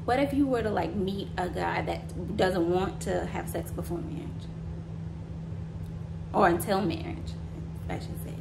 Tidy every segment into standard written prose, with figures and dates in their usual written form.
What if you were to like meet a guy that doesn't want to have sex before marriage? Or until marriage, I should say.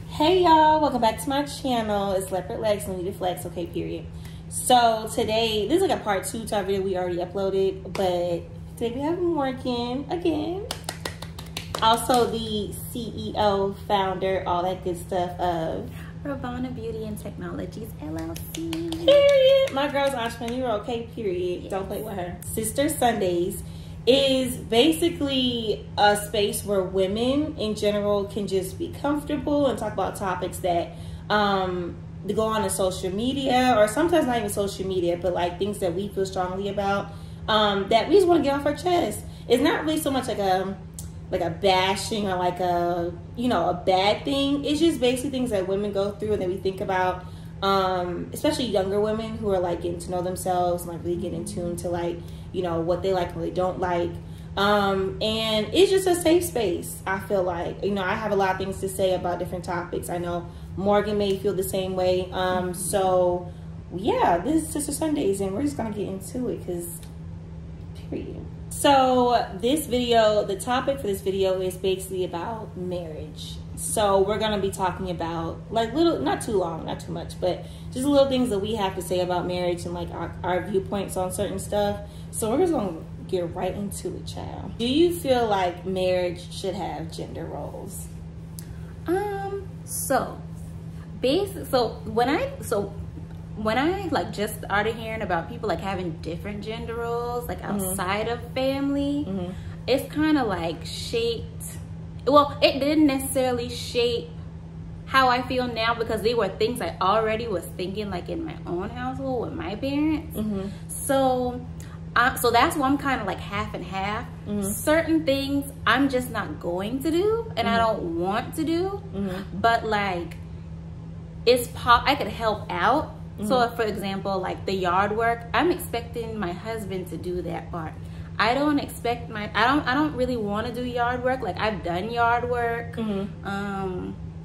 Hey y'all, welcome back to my channel. It's Leopard Legs and we do flex, okay, period. So today, this is like a part 2 to our video we already uploaded, but today we have Morgan again. Also the CEO, founder, all that good stuff of Ravana Beauty and Technologies LLC. Period. My girl's entrepreneur, okay, period. Yes. Don't play with her. Sister Sundays is basically a space where women in general can just be comfortable and talk about topics that go on in social media, or sometimes not even social media, but like things that we feel strongly about, that we just want to get off our chest. It's not really so much like a bashing or like a bad thing. It's just basically things that women go through and that we think about, especially younger women who are like getting to know themselves and like really getting in tune to like what they like and what they don't like, and it's just a safe space. I feel like I have a lot of things to say about different topics. I know Morgan may feel the same way. So yeah, this is Sister Sundays and we're just gonna get into it because period. So this video, the topic for this video is basically about marriage. So we're gonna be talking about like not too long, not too much, but just little things that we have to say about marriage and like our viewpoints on certain stuff. So we're just gonna get right into it, child. Do you feel like marriage should have gender roles? When I like just started hearing about people like having different gender roles like outside of family, it's kind of like shaped. Well, it didn't necessarily shape how I feel now because they were things I already was thinking like in my own household with my parents. So that's why I'm kind of like half and half. Certain things I'm just not going to do and I don't want to do, but like I could help out. So if, for example, like the yard work, I'm expecting my husband to do that part. I don't expect I don't really want to do yard work. Like I've done yard work.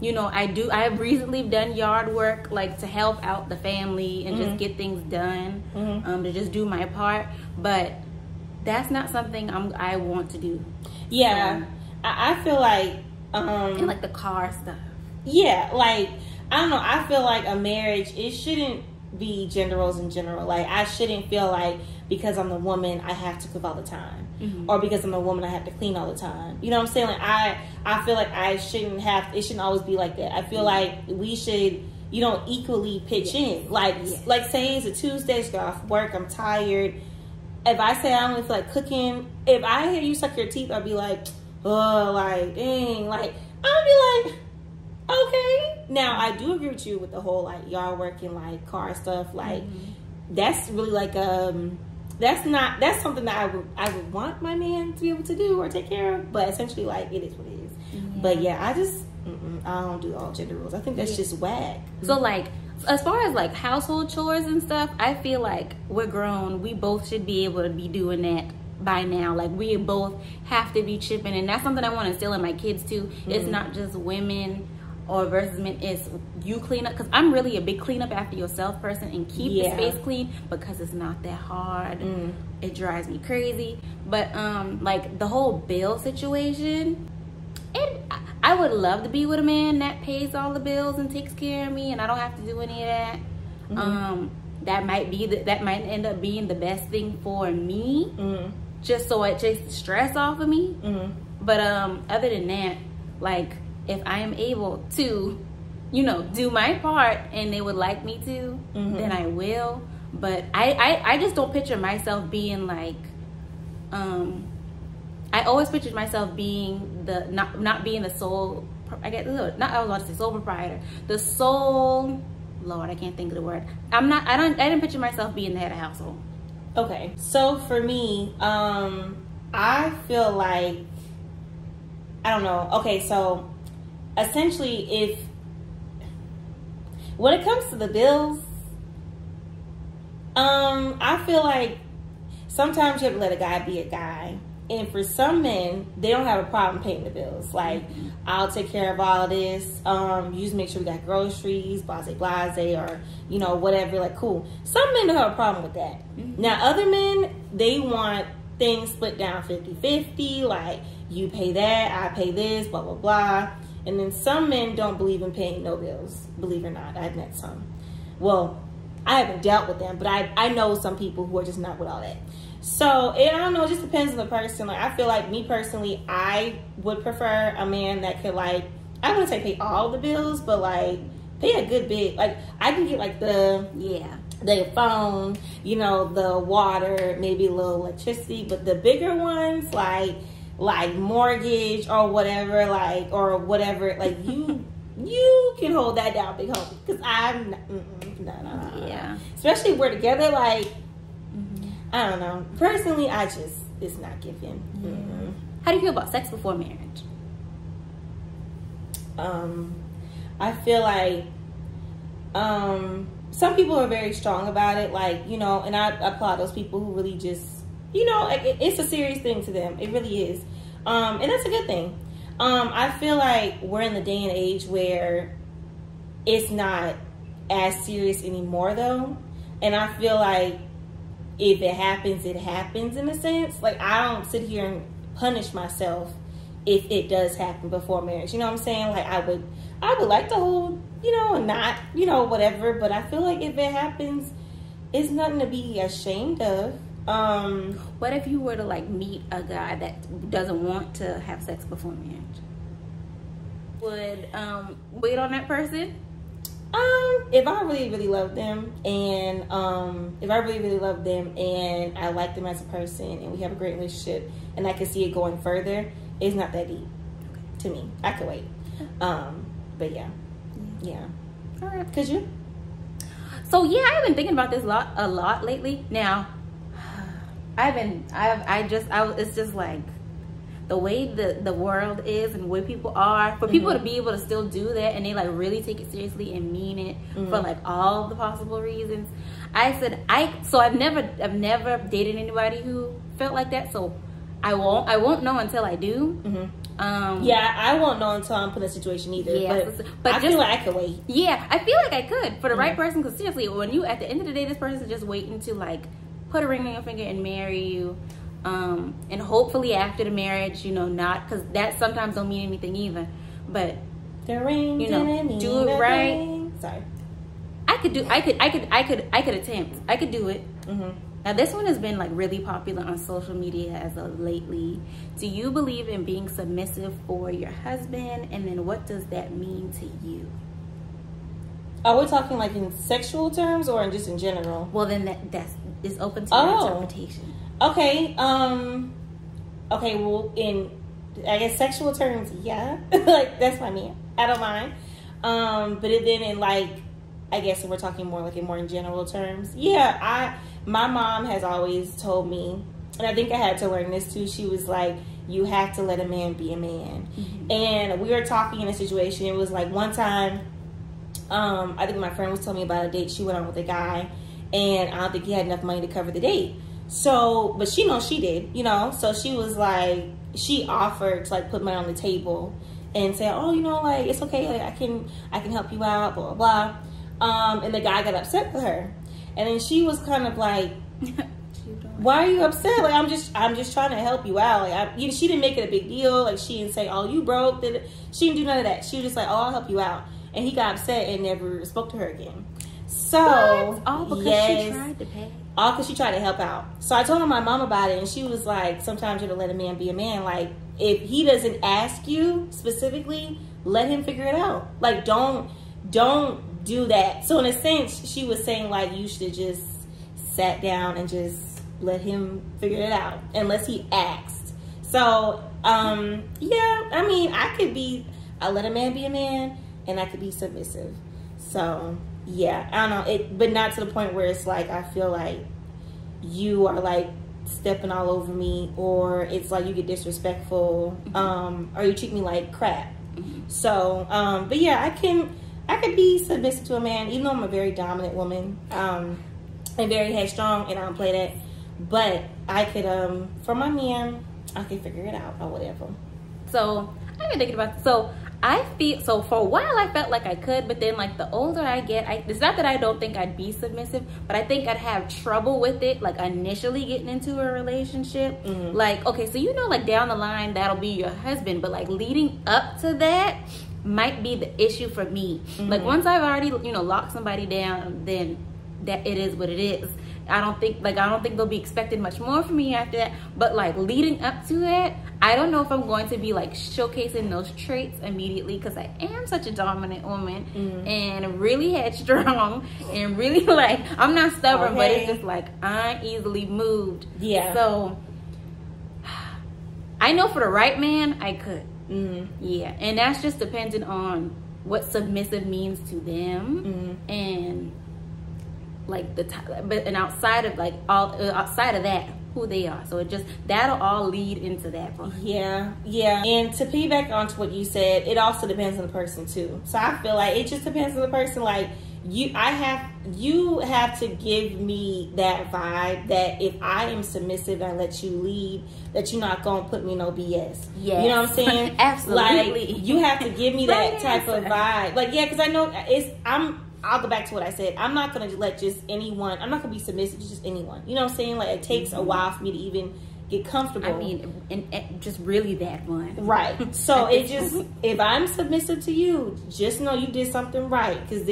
I've recently done yard work like to help out the family and just get things done, to just do my part. But that's not something I want to do. Yeah. I feel like and like the car stuff. Yeah, like I don't know, I feel like a marriage, it shouldn't be gender roles in general. Like I shouldn't feel like because I'm the woman I have to cook all the time, or because I'm a woman I have to clean all the time. You know what I'm saying? Like I feel like it shouldn't always be like that. I feel like we should equally pitch in. Like say it's a Tuesday, just got off work, I'm tired. If I say I don't really feel like cooking, if I hear you suck your teeth, I'll be like, oh, like dang, like I'll be like, okay. Now I do agree with you with the whole like yard work and like car stuff. Like that's really like that's something that I would want my man to be able to do or take care of. But essentially, like it is what it is. But yeah, I just I don't do all gender roles. I think that's just whack. So like as far as like household chores and stuff, I feel like we're grown. We both should be able to be doing that by now. Like we both have to be chipping, and that's something I want to instill in my kids too. It's not just women or versus men, is you clean up, because I'm really a big clean up after yourself person and keep the space clean because it's not that hard. It drives me crazy. But like the whole bill situation, I would love to be with a man that pays all the bills and takes care of me and I don't have to do any of that. That might end up being the best thing for me, just so it takes the stress off of me. But other than that, like if I am able to, do my part and they would like me to, then I will. But I just don't picture myself being like, I always pictured myself being not being the sole, I was about to say sole proprietor. The sole, Lord, I can't think of the word. I didn't picture myself being the head of household. Okay, so for me, I feel like, I don't know. Okay, so essentially, when it comes to the bills, I feel like sometimes you have to let a guy be a guy. And for some men, they don't have a problem paying the bills. Like, I'll take care of all of this. You just make sure we got groceries, blase, or, you know, whatever. Like, cool. Some men don't have a problem with that. Now, other men, they want things split down 50-50. Like, you pay that, I pay this, blah, blah, blah. And then some men don't believe in paying no bills. Believe it or not, I've met some. Well, I haven't dealt with them, but I know some people who are just not with all that. So, and I don't know, it just depends on the person. Like, I feel like, me personally, I would prefer a man that could, like, I wouldn't say pay all the bills, but, like, pay a good bit. Like, I can get, like, the phone, you know, the water, maybe a little electricity, but the bigger ones, like mortgage or whatever, like, you can hold that down, big homie, because I'm no. Yeah. Especially if we're together, like, I don't know. Personally, it's not giving. How do you feel about sex before marriage? I feel like some people are very strong about it, like, you know, and I applaud those people who really just, you know, it's a serious thing to them. It really is. And that's a good thing. I feel like we're in the day and age where it's not as serious anymore, though. And I feel like if it happens, it happens, in a sense. Like, I don't sit here and punish myself if it does happen before marriage. You know what I'm saying? Like, I would like to hold, you know, and not, you know, whatever. But I feel like if it happens, it's nothing to be ashamed of. What if you were to, like, meet a guy that doesn't want to have sex before marriage? Would wait on that person? If I really, really love them, and I like them as a person, and we have a great relationship, and I can see it going further, it's not that deep to me. I could wait. But yeah. All right. Could you? So yeah, I've been thinking about this a lot lately. Now, it's just like the way the world is and the way people are, for people to be able to still do that, and they, like, really take it seriously and mean it for, like, all the possible reasons. I've never dated anybody who felt like that, so I won't know until I do. I won't know until I'm put in a situation either. But I feel like I could wait. Yeah, I feel like I could for the right person, because seriously, when you, at the end of the day, this person is just waiting to, like, put a ring on your finger and marry you. And hopefully after the marriage, you know, not, because that sometimes don't mean anything either, but the ring, you know, do it right. Ring. Sorry, I could attempt. I could do it. Now, this one has been, like, really popular on social media as of lately. Do you believe in being submissive for your husband, and then what does that mean to you? Are we talking, like, in sexual terms or just in general? Well, then that's open to your interpretation. Okay, well, in, I guess, sexual terms, yeah. Like, that's my man. I don't mind. But then in, like, I guess if we're talking more, like, in more in general terms, yeah, my mom has always told me, and I think I had to learn this too, she was like, you have to let a man be a man. And we were talking in a situation, it was like one time, I think my friend was telling me about a date she went on with a guy, and I don't think he had enough money to cover the date. So, but she knows she did, you know, so she was like, she offered to, like, put money on the table and say, oh, you know, like, it's okay, like, I can help you out, blah, blah, blah. And the guy got upset with her. And then she was kind of like, why are you upset? Like, I'm just trying to help you out. Like, she didn't make it a big deal. Like, she didn't say, oh, you broke. She didn't do none of that. She was just like, oh, I'll help you out. And he got upset and never spoke to her again. So, what? All because she tried to pay. All because she tried to help out. So I told my mom about it, and she was like, sometimes you have to let a man be a man. Like, if he doesn't ask you specifically, let him figure it out. Like, don't do that. So in a sense, she was saying, like, you should have just sat down and just let him figure it out, unless he asked. So, yeah, I mean, I let a man be a man, and I could be submissive. So, yeah, I don't know, but not to the point where it's like, I feel like you are, like, stepping all over me, or it's like you get disrespectful, or you treat me like crap. So, but yeah, I could be submissive to a man, even though I'm a very dominant woman. and very headstrong, and I don't play that. But I could, for my man, I could figure it out or whatever. So I've been thinking about, so I feel, so for a while I felt like I could, but then like the older I get, it's not that I don't think I'd be submissive, but I think I'd have trouble with it, like initially getting into a relationship. Like, okay, so you know, like down the line that'll be your husband, but like leading up to that might be the issue for me. Like once I've already, you know, locked somebody down, then that it is what it is. I don't think they'll be expecting much more from me after that. But like leading up to that, I don't know if I'm going to be like showcasing those traits immediately, because I am such a dominant woman and really headstrong and really like, I'm not stubborn, but it's just like I'm easily moved. Yeah. So I know for the right man, I could. Yeah, and that's just dependent on what submissive means to them and like and outside of like outside of that, who they are. So it just, that'll all lead into that part. Yeah. And to piggyback onto what you said, it also depends on the person too. So I feel like it just depends on the person. Like you have to give me that vibe that if I am submissive and I let you lead, that you're not gonna put me no BS. Yeah, you know what I'm saying? Absolutely. Like you have to give me that type of vibe. Like, yeah, because I know I'll go back to what I said. I'm not going to let just anyone, I'm not going to be submissive to just anyone. You know what I'm saying? Like, it takes a while for me to even get comfortable. I mean, and just really that one. Right. So, it just, if I'm submissive to you, just know you did something right. Because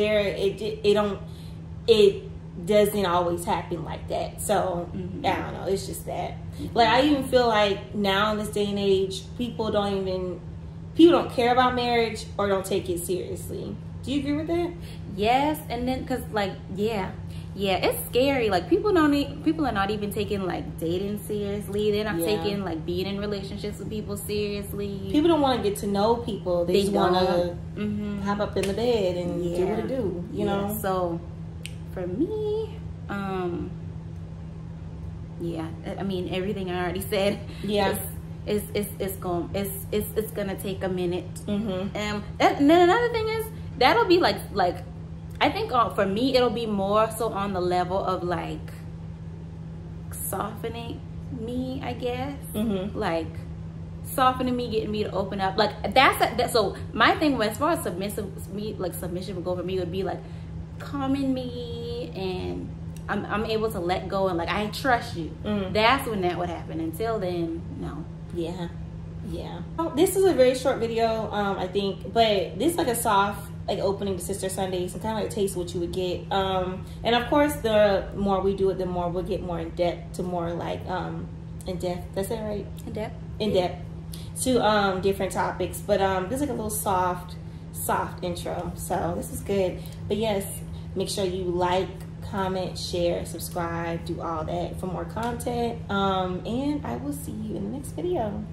it doesn't always happen like that. So, I don't know. It's just that. Like, I even feel like now in this day and age, people don't care about marriage or don't take it seriously. Do you agree with that? Yes, and then because like yeah, it's scary. Like people are not even taking like dating seriously. They're not taking like being in relationships with people seriously. People don't want to get to know people. They just want to hop up in the bed and do what it do. You know. So for me, I mean everything I already said. Yeah. It's gonna take a minute. And then another thing is, that'll be like I think for me it'll be more so on the level of like softening me, I guess. Like softening me, getting me to open up. Like that's so my thing as far as submission would go for me would be like calming me, and I'm able to let go and like I trust you. That's when that would happen. Until then, no. Yeah. Oh, this is a very short video, I think, but this is like a soft like opening to Sister Sundays and kind of like a taste of what you would get. And of course, the more we do it, the more we'll get more in depth to more like in depth. That's it, right? In depth to different topics. But this is like a little soft intro. So this is good. But yes, make sure you like, comment, share, subscribe, do all that for more content. And I will see you in the next video.